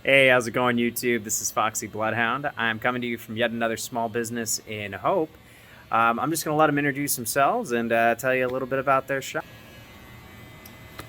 Hey, how's it going, YouTube? This is Foxy Bloodhound. I'm coming to you from yet another small business in Hope. I'm just going to let them introduce themselves and tell you a little bit about their shop.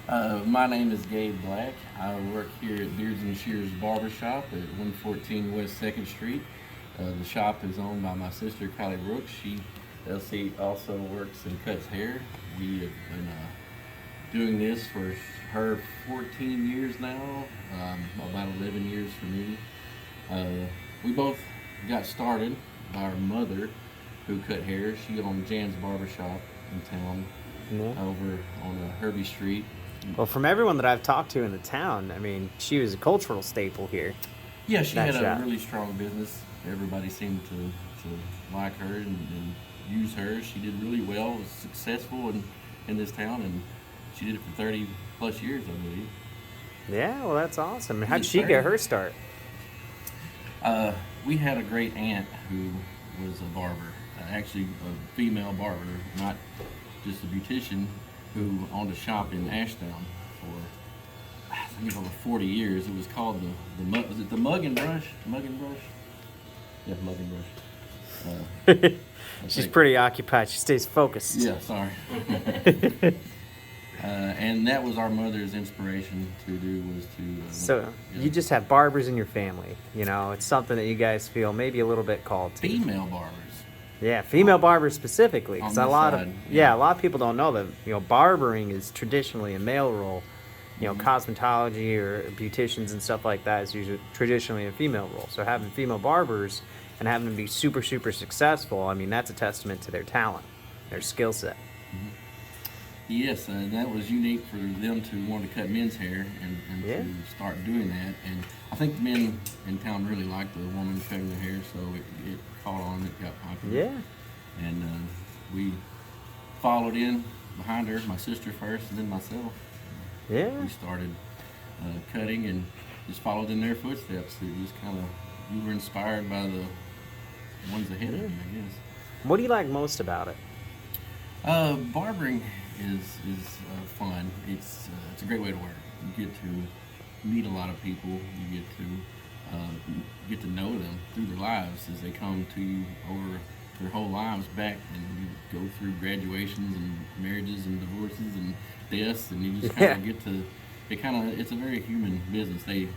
My name is Gabe Black. I work here at Beards and Shears Barbershop at 114 West 2nd Street. The shop is owned by my sister, Kylie Brooks. She also works and cuts hair. We have been doing this for her 14 years now, about 11 years for me. We both got started by our mother, who cut hair. She owned Jan's Barbershop in town, over on Herbie Street. Well, from everyone that I've talked to in the town, I mean, she was a cultural staple here. Yeah, she had shop. a really strong business. Everybody seemed to like her and use her. She did really well, was successful in this town, and she did it for 30 plus years, I believe. Yeah, well, that's awesome. How did Yes, she sir. get her start? We had a great aunt who was a barber, actually a female barber, not just a beautician, who owned a shop in Ashdown for, I think, over 40 years. It was called was it the Mug and Brush? Mug and Brush? Yeah, Mug and Brush. She's pretty occupied. She stays focused. Yeah, sorry. And that was our mother's inspiration to do, was to. So you just have barbers in your family. You know, it's something that you guys feel maybe a little bit called to. Female barbers. Yeah, female barbers specifically, because On a this lot side, of yeah. a lot of people don't know that barbering is traditionally a male role. Cosmetology or beauticians and stuff like that is usually traditionally a female role. So having female barbers and having them be super successful, I mean, that's a testament to their talent, their skill set. Yes, that was unique for them to want to cut men's hair and Yeah. to start doing that. And I think the men in town really liked the woman cutting their hair, so it caught on, it got popular. Yeah. And we followed in behind her, my sister first, and then myself. Yeah. We started cutting and just followed in their footsteps. It just kind of, you were inspired by the ones ahead of you, I guess. What do you like most about it? Barbering is fun. It's a great way to work. You get to meet a lot of people. You get to know them through their lives as they come to you over their whole lives back, and you go through graduations and marriages and divorces and deaths, and you just kind of get to. It's a very human business. They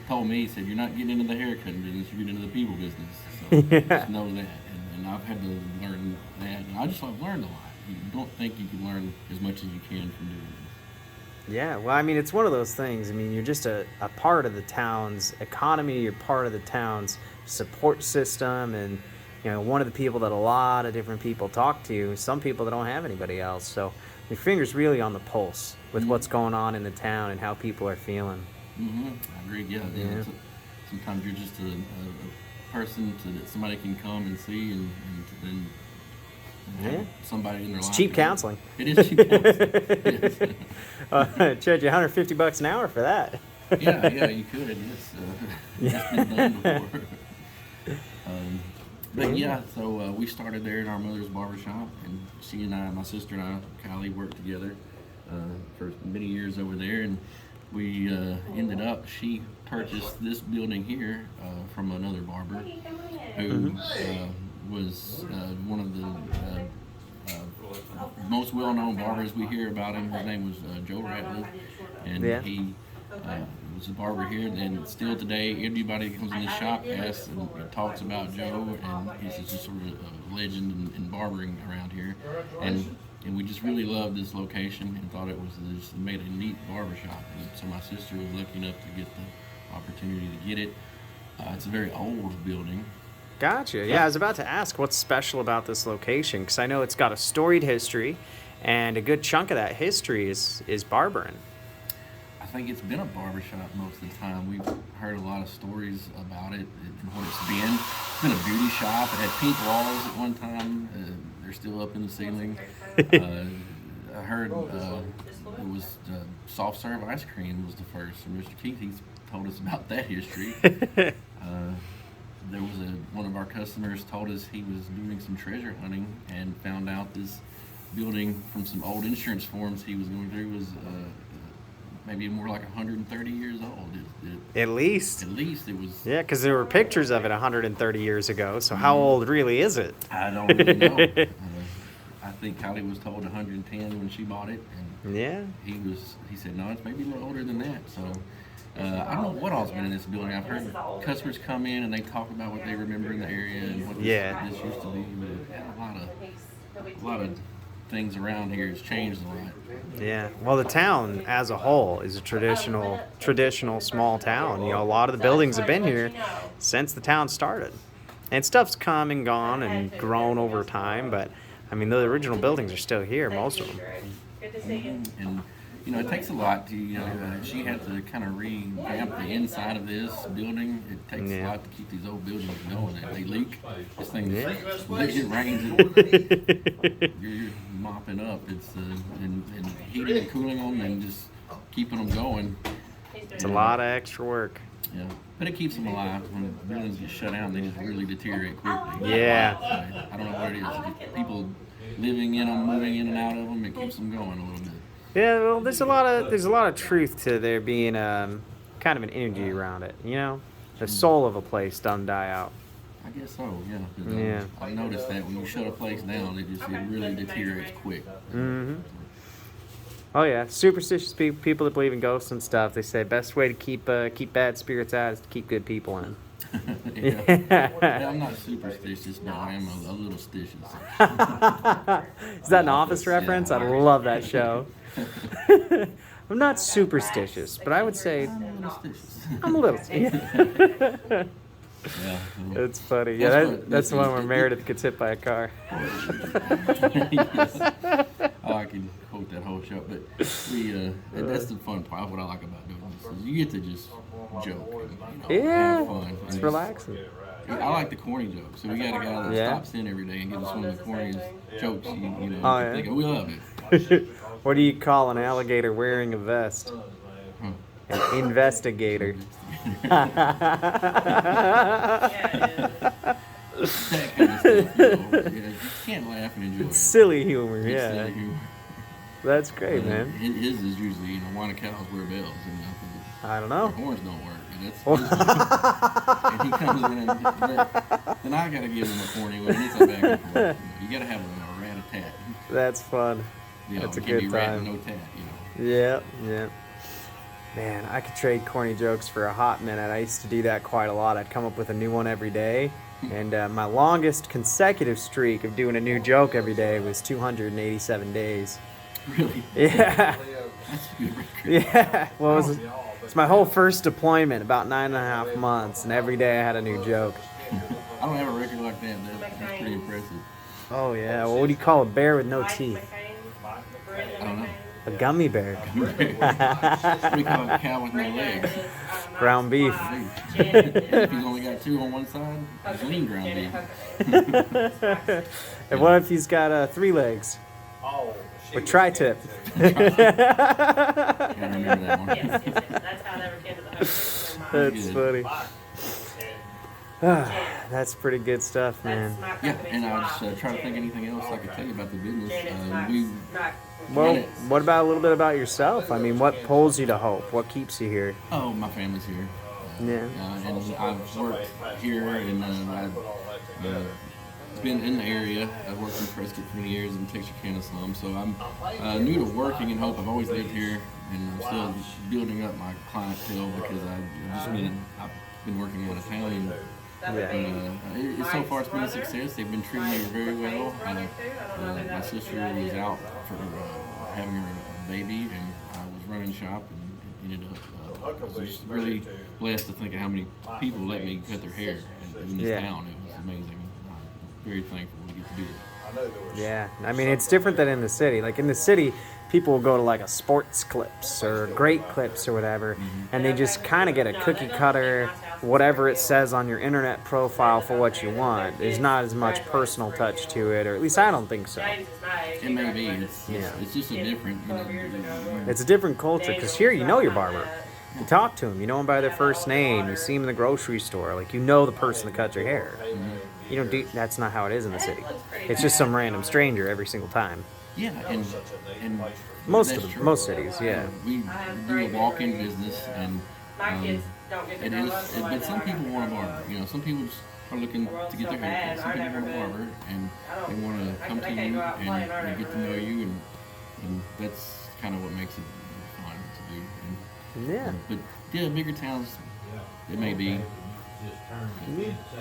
told me, said, you're not getting into the haircutting business, you're getting into the people business. So just know that. And I've had to learn that, and I've learned a lot. You don't think you can learn as much as you can from doing this. Yeah, well, I mean, it's one of those things. I mean, you're just a part of the town's economy. You're part of the town's support system. And, one of the people that a lot of different people talk to, some people that don't have anybody else. So your finger's really on the pulse with what's going on in the town and how people are feeling. I agree, yeah. Sometimes you're just a person that somebody can come and see and then have somebody in their life. It's cheap counseling. It is cheap counseling. Yes. Charge you $150 an hour for that. Yeah, you could. It's been done before. But yeah, so we started there in our mother's barbershop, and she and I, my sister and I, Kylie, worked together for many years over there, and we ended up, she purchased this building here from another barber who was one of the most well-known barbers. We hear about him. His name was Joe Ratliff, and he was a barber here. And still today, everybody that comes in this shop asks and talks about Joe, and he's just sort of a legend in barbering around here. And we just really loved this location and thought it just made a neat barbershop. And so my sister was lucky enough to get the opportunity to get it. It's a very old building. Gotcha. Yeah, I was about to ask what's special about this location, because I know it's got a storied history, and a good chunk of that history is barbering. I think it's been a barbershop most of the time. We've heard a lot of stories about it and what it's been. It's been a beauty shop. It had pink walls at one time. They're still up in the ceiling. I heard it was soft serve ice cream was the first. And Mr. Keith, he's told us about that history. There was one of our customers told us he was doing some treasure hunting and found out this building from some old insurance forms he was going through was maybe more like 130 years old. At least. At least it was. Yeah, because there were pictures of it 130 years ago. So how old really is it? I don't really know. I think Kylie was told 110 when she bought it, and Yeah. he said no, it's maybe a little older than that. So I don't know what all's been in this building. I've heard customers come in and they talk about what they remember in the area and what this used to be. But a lot of things around here has changed a lot. Yeah. Well, the town as a whole is a traditional small town. You know, a lot of the buildings have been here since the town started. And stuff's come and gone and grown over time, but I mean, the original buildings are still here, most of them. And you know, it takes a lot to, she had to kind of revamp the inside of this building. It takes a lot to keep these old buildings going. If they leak, this thing, it rains, you're mopping up. It's and heating and cooling them and just keeping them going. It's a lot of extra work. Yeah, but it keeps them alive. When buildings get shut down, they just really deteriorate quickly. Yeah. I don't know what it is. People living in them, moving in and out of them, it keeps them going a little bit. Yeah, well, there's a lot of truth to there being kind of an energy around it. You know, the soul of a place doesn't die out. I guess so. Yeah. 'Cause, Yeah. I've noticed that when you shut a place down, it really deteriorates quick. Mm-hmm. Oh yeah, superstitious people that believe in ghosts and stuff. They say best way to keep bad spirits out is to keep good people in. Yeah, I'm not superstitious, but I am a little stitious. Is that an Office reference? Yeah. I love that show. I'm not superstitious, but I would say I'm a little stitious. I'm a little. Yeah. That's funny. Yeah, that's the one where Meredith gets hit by a car. Yes. Oh, I can quote that whole show, but that's the fun part. What I like about doing this is you get to just joke and have fun. It's relaxing. I like the corny jokes, so we got a guy that stops in every day and gives us one of the corniest jokes. We love it. What do you call an alligator wearing a vest? An investigator. That kind of stuff, you can't laugh and enjoy it. Silly humor, It's yeah. silly humor. That's great, man. His is usually, why do cows wear bells? I don't Their know. horns don't work. And he comes in and I gotta give him a corny one. It's a back and forth. You gotta have a rat-a-tat. That's fun. That's a it can't good be rat and time. no tat, Yeah, yeah. Man, I could trade corny jokes for a hot minute. I used to do that quite a lot. I'd come up with a new one every day. And my longest consecutive streak of doing a new joke every day was 287 days. Really? Yeah. That's a good record. Yeah. Well, it's my whole first deployment, about 9.5 months, and every day I had a new joke. I don't have a record like that. That's pretty impressive. Oh, yeah. Well, what do you call a bear with no teeth? I don't know. A gummy bear. What do you call a cow with no legs? Ground beef. If he's only got two on one side, it's lean ground beef. And what if he's got 3 legs? With tri-tip. Gotta remember that one. That's funny. That's pretty good stuff, man. Yeah, and I just try to think anything else I could tell you about the business. Well, what about a little bit about yourself? I mean, what pulls you to Hope? What keeps you here? Oh, my family's here. Yeah. And I've worked here, and I've been in the area. I've worked in Prescott for many years and Texarkana some, so I'm new to working in Hope. I've always lived here, and I'm still building up my clientele because I've been working out of town. And, so far it's been a success. They've been treating me very well. My sister was out for having her baby, and I was running shop and ended up. I was just really blessed to think of how many people let me cut their hair in this town. It was amazing. I'm very thankful to get to do it. Yeah, I mean, it's different than in the city. Like in the city, people will go to like a Sports Clips or Great Clips or whatever, and they just kind of get a cookie cutter, whatever it says on your internet profile for what you want. There's not as much personal touch to it, or at least I don't think so. It may be. It's just a different. It's a different culture, because here you know your barber. You talk to them, you know them by their first name, you see them in the grocery store, like you know the person that cut your hair. You don't do, that's not how it is in the city. It's just some random stranger every single time. Yeah, and That's true. Most cities, yeah. We do a walk-in business, and it is. But some people want a barber. Some people just are looking to get their hair cut. Some people want a barber, and they want to come to you and get to know you, and that's kind of what makes it fun to do. Yeah. But yeah, bigger towns, it may be.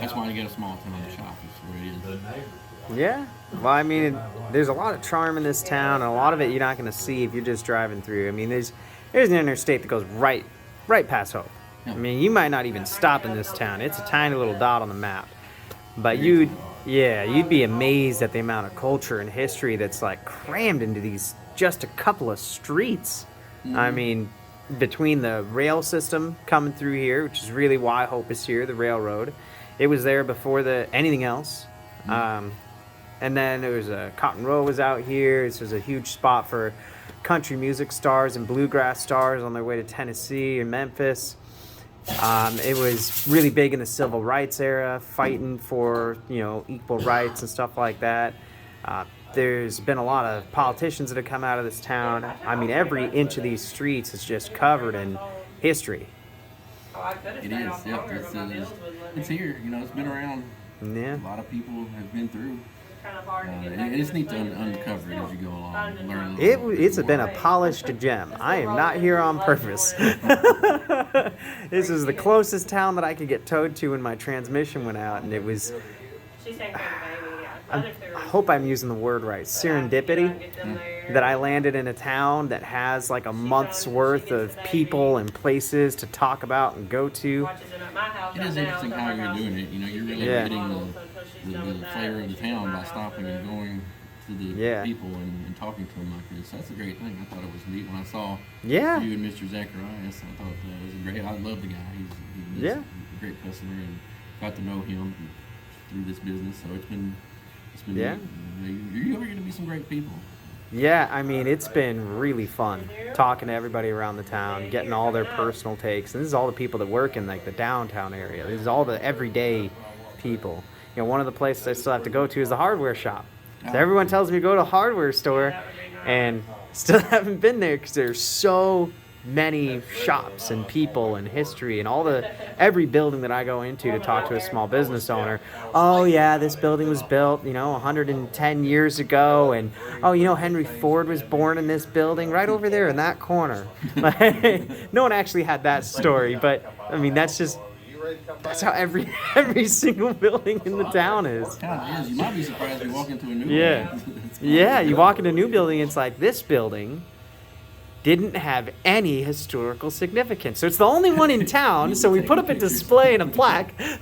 That's why you get a small town shop. Is where it is. Yeah. Well, I mean, there's a lot of charm in this town, and a lot of it you're not going to see if you're just driving through. I mean, there's an interstate that goes right past Hope. I mean, you might not even stop in this town. It's a tiny little dot on the map. But you'd be amazed at the amount of culture and history that's like crammed into these just a couple of streets. Mm-hmm. I mean, between the rail system coming through here, which is really why Hope is here, the railroad. It was there before anything else. Mm-hmm. And then there was Cotton Row was out here. This was a huge spot for country music stars and bluegrass stars on their way to Tennessee and Memphis. It was really big in the civil rights era, fighting for equal rights and stuff like that. There's been a lot of politicians that have come out of this town. I mean, every inch of these streets is just covered in history. It is, yeah. It's here. It's been around. Yeah. A lot of people have been through. And it's neat to uncover it as you go along. Learn It's been a polished gem. I am not here on purpose. This is the closest town that I could get towed to when my transmission went out, and it was... I hope I'm using the word right. Serendipity. That I landed in a town that has like a month's worth of people and places to talk about and go to. It is interesting how you're doing it. You're really getting the flavor of the town by stopping and going to the people and talking to them like this. That's a great thing. I thought it was neat when I saw you and Mr. Zacharias. I thought that was great. I love the guy. He's a great customer, and got to know him through this business. So it's been neat. You're going to be some great people. Yeah, I mean, it's been really fun talking to everybody around the town, getting all their personal takes. And this is all the people that work in like the downtown area. This is all the everyday people. One of the places I still have to go to is the hardware shop. So everyone tells me to go to a hardware store, and still haven't been there because there's so many shops and people and history and every building that I go into to talk to a small business owner. Oh yeah, this building was built 110 years ago, and Henry Ford was born in this building right over there in that corner. No one actually had that story, but I mean that's how every single building in the town is. Kind of is. You might be surprised you walk into a new building. Yeah, you walk into a new building, it's like this building didn't have any historical significance. So it's the only one in town, so we put up a display and a plaque. I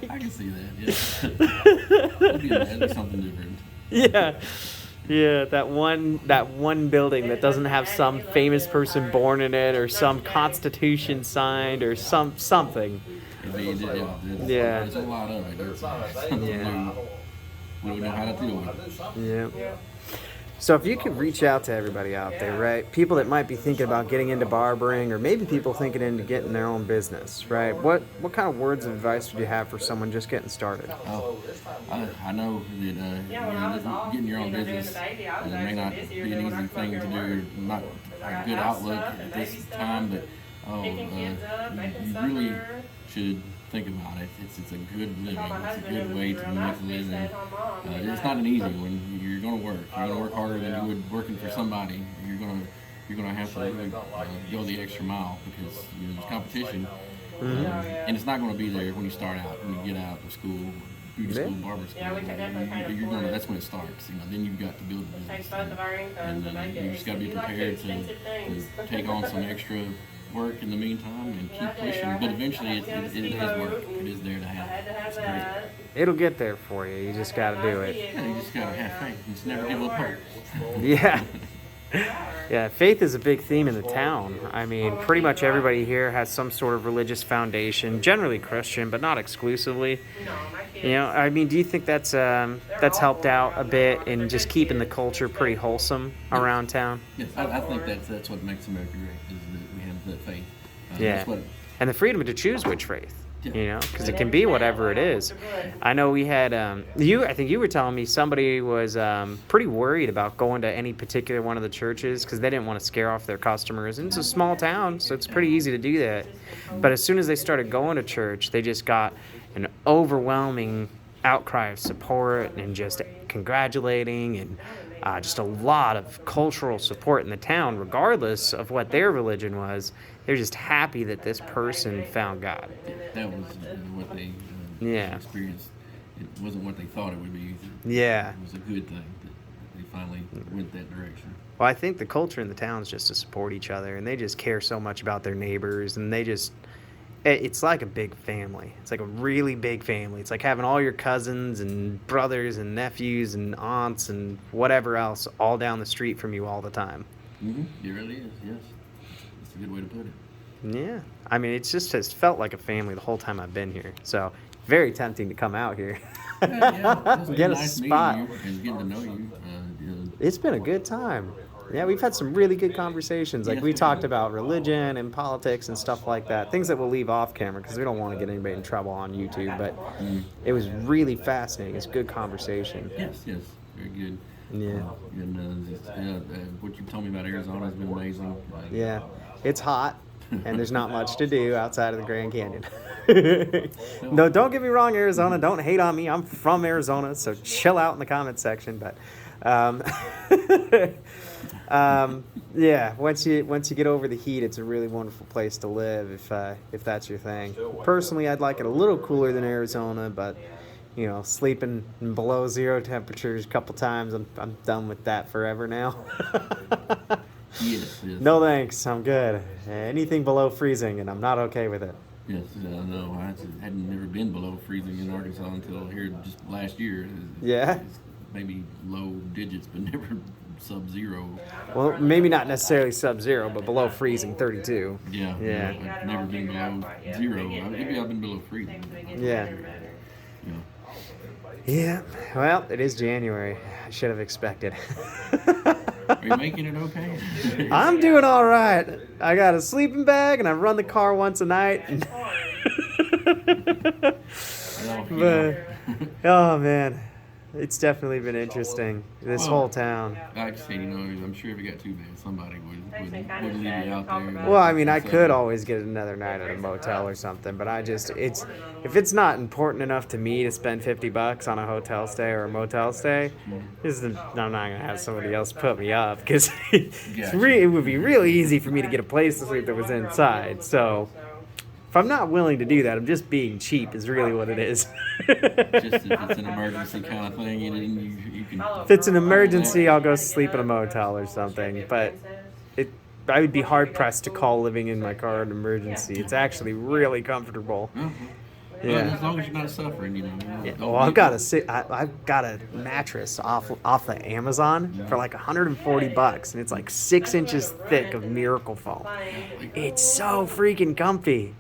can see that, yeah. That'd be something different. Yeah, that one building that doesn't have some famous person born in it, or some constitution signed, or something. There's a lot of it. It's something we don't know how to deal with. Yeah. So if you could reach out to everybody out there, right? People that might be thinking about getting into barbering, or maybe people thinking into getting their own business, right? What kind of words of advice would you have for someone just getting started? I know that getting your own business may not be an easy thing to do, not a good outlook at this time, but you really should think about it. It's a good living. It's a good way to make a living. It's not an easy one. You're going to work. You're going to work harder than you would working for somebody. You're going to have to really go the extra mile, because there's competition, and it's not going to be there when you start out. When you get out of school, beauty school, barber school, that's when it starts. Then you've got to build a business, and you just got to be prepared to take on some extra work in the meantime and keep pushing, but eventually it is work. It is there to have. It's great. It'll get there for you. You just got to do it. Yeah, you just got to have faith. You just never give up hope. Yeah, faith is a big theme in the town. I mean, pretty much everybody here has some sort of religious foundation, generally Christian, but not exclusively. I mean, do you think that's helped out a bit in just keeping the culture pretty wholesome around town? Yes, I think that's what makes America great, is that we have that faith. And the freedom to choose which faith. You know, because it can be whatever it is. I know we had I think you were telling me somebody was pretty worried about going to any particular one of the churches because they didn't want to scare off their customers. And it's a small town, so it's pretty easy to do that. But as soon as they started going to church, they just got an overwhelming outcry of support and just congratulating and just a lot of cultural support in the town, regardless of what their religion was. They're just happy that this person found God. That was what they experienced. It wasn't what they thought it would be. Yeah. It was a good thing that they finally went that direction. Well, I think the culture in the town is just to support each other, and they just care so much about their neighbors, and it's like a big family. It's like a really big family. It's like having all your cousins and brothers and nephews and aunts and whatever else all down the street from you all the time. Mm-hmm. It really is, yes. That's a good way to put it. Yeah. I mean, it's just has felt like a family the whole time I've been here. So, very tempting to come out here. Yeah. It's Get a nice spot. meeting you and getting to know you. It's been a good time. Yeah, we've had some really good conversations. Like, we talked about religion and politics and stuff like that. Things that we'll leave off camera because we don't want to get anybody in trouble on YouTube. But it was really fascinating. It's good conversation. Yes, very good. Yeah. What you told me about Arizona has been amazing. Yeah, it's hot, and there's not much to do outside of the Grand Canyon. No, don't get me wrong, Arizona. Don't hate on me. I'm from Arizona, so chill out in the comment section. But yeah, once you get over the heat, it's a really wonderful place to live if that's your thing. Personally, I'd like it a little cooler than Arizona, but you know, sleeping in below zero temperatures a couple times, I'm done with that forever now. Yes. No thanks, I'm good. Anything below freezing, and I'm not okay with it. Yes, no, I hadn't never been below freezing in Arkansas until here just last year. Yeah? It's maybe low digits, but never sub-zero. Well, maybe not necessarily sub-zero, but below freezing, 32. Yeah. I've never been below zero. Maybe I've been below freezing. Yeah. Yeah, well, it is January. I should have expected. Are you making it okay? I'm doing all right. I got a sleeping bag, and I run the car once a night. But, oh, man. It's definitely been interesting, this whole town. Like I said, I'm sure if it got too bad, somebody would leave you out there. Well, I mean, I could always get another night at a motel or something, but if it's not important enough to me to spend $50 on a hotel stay or a motel stay, I'm not gonna have somebody else put me up because it would be really easy for me to get a place to sleep that was inside. So if I'm not willing to do that, I'm just being cheap is really what it is. Just if it's an emergency kind of thing, you can... If it's an emergency, I'll go sleep in a motel or something. But I would be hard-pressed to call living in my car an emergency. It's actually really comfortable. Yeah. Well, as long as you're not suffering, Yeah. Well, I've got a mattress off the Amazon for like $140, and it's like 6 inches thick of Miracle foam. It's so freaking comfy.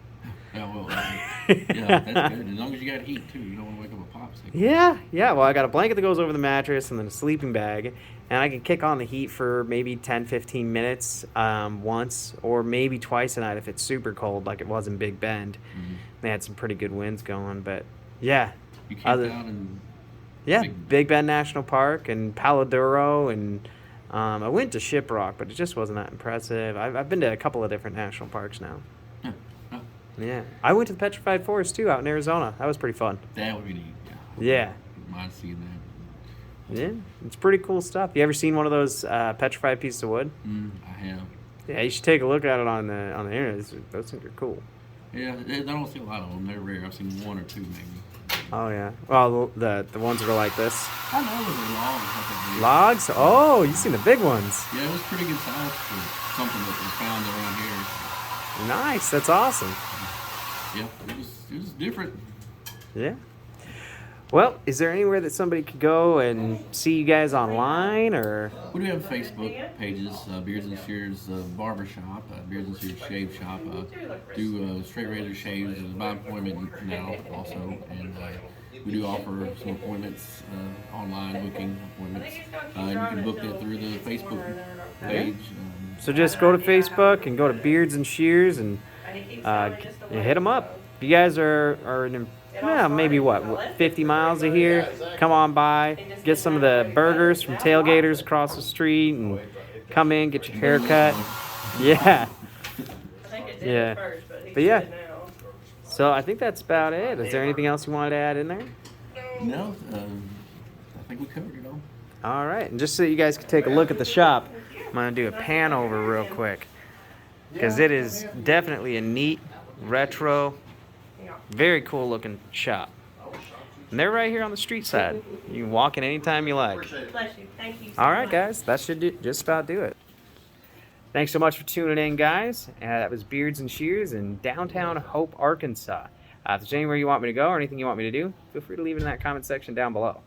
Yeah, that's good. As long as you got heat too, you don't want to wake up a popsicle. Yeah. Well, I got a blanket that goes over the mattress and then a sleeping bag, and I can kick on the heat for maybe 10-15 minutes once or maybe twice a night if it's super cold, like it was in Big Bend. They had some pretty good winds going, but yeah. You camped out in Big Bend National Park and Palo Duro, and I went to Shiprock, but it just wasn't that impressive. I've been to a couple of different national parks now. Yeah, I went to the Petrified Forest too out in Arizona. That was pretty fun. That would be neat. Yeah. Mind seeing that. Yeah, it's pretty cool stuff. You ever seen one of those petrified pieces of wood? I have. Yeah, you should take a look at it on the internet. Those things are cool. Yeah, I don't see a lot of them. They're rare. I've seen one or two maybe. Oh yeah. Well, the ones that are like this. I know those are logs. Logs? Oh, you've seen the big ones. Yeah, it was pretty good size for something that was found around here. Nice. That's awesome. Yeah, it was different. Yeah. Well, is there anywhere that somebody could go and see you guys online, or? We do have Facebook pages, Beards and Shears Barber Shop, Beards and Shears Shave Shop. Do straight razor shaves by appointment now also, and we do offer some appointments, online booking appointments. You can book that through the Facebook page. So just go to Facebook and go to Beards and Shears and hit them up. If you guys are in, maybe what 50 miles of here, come on by, get some of the burgers from Tailgaters across the street, and come in, get your hair cut. Yeah. Yeah. But yeah. So I think that's about it. Is there anything else you wanted to add in there? No, I think we covered it all. All right, and just so you guys can take a look at the shop, I'm gonna do a pan over real quick, because it is definitely a neat, retro, very cool looking shop. And they're right here on the street side. You can walk in anytime you like. Bless you. Thank you so All right, much. guys, that should just about do it. Thanks so much for tuning in, guys. That was Beards and Shears in downtown Hope, Arkansas. If there's anywhere you want me to go or anything you want me to do, feel free to leave it in that comment section down below.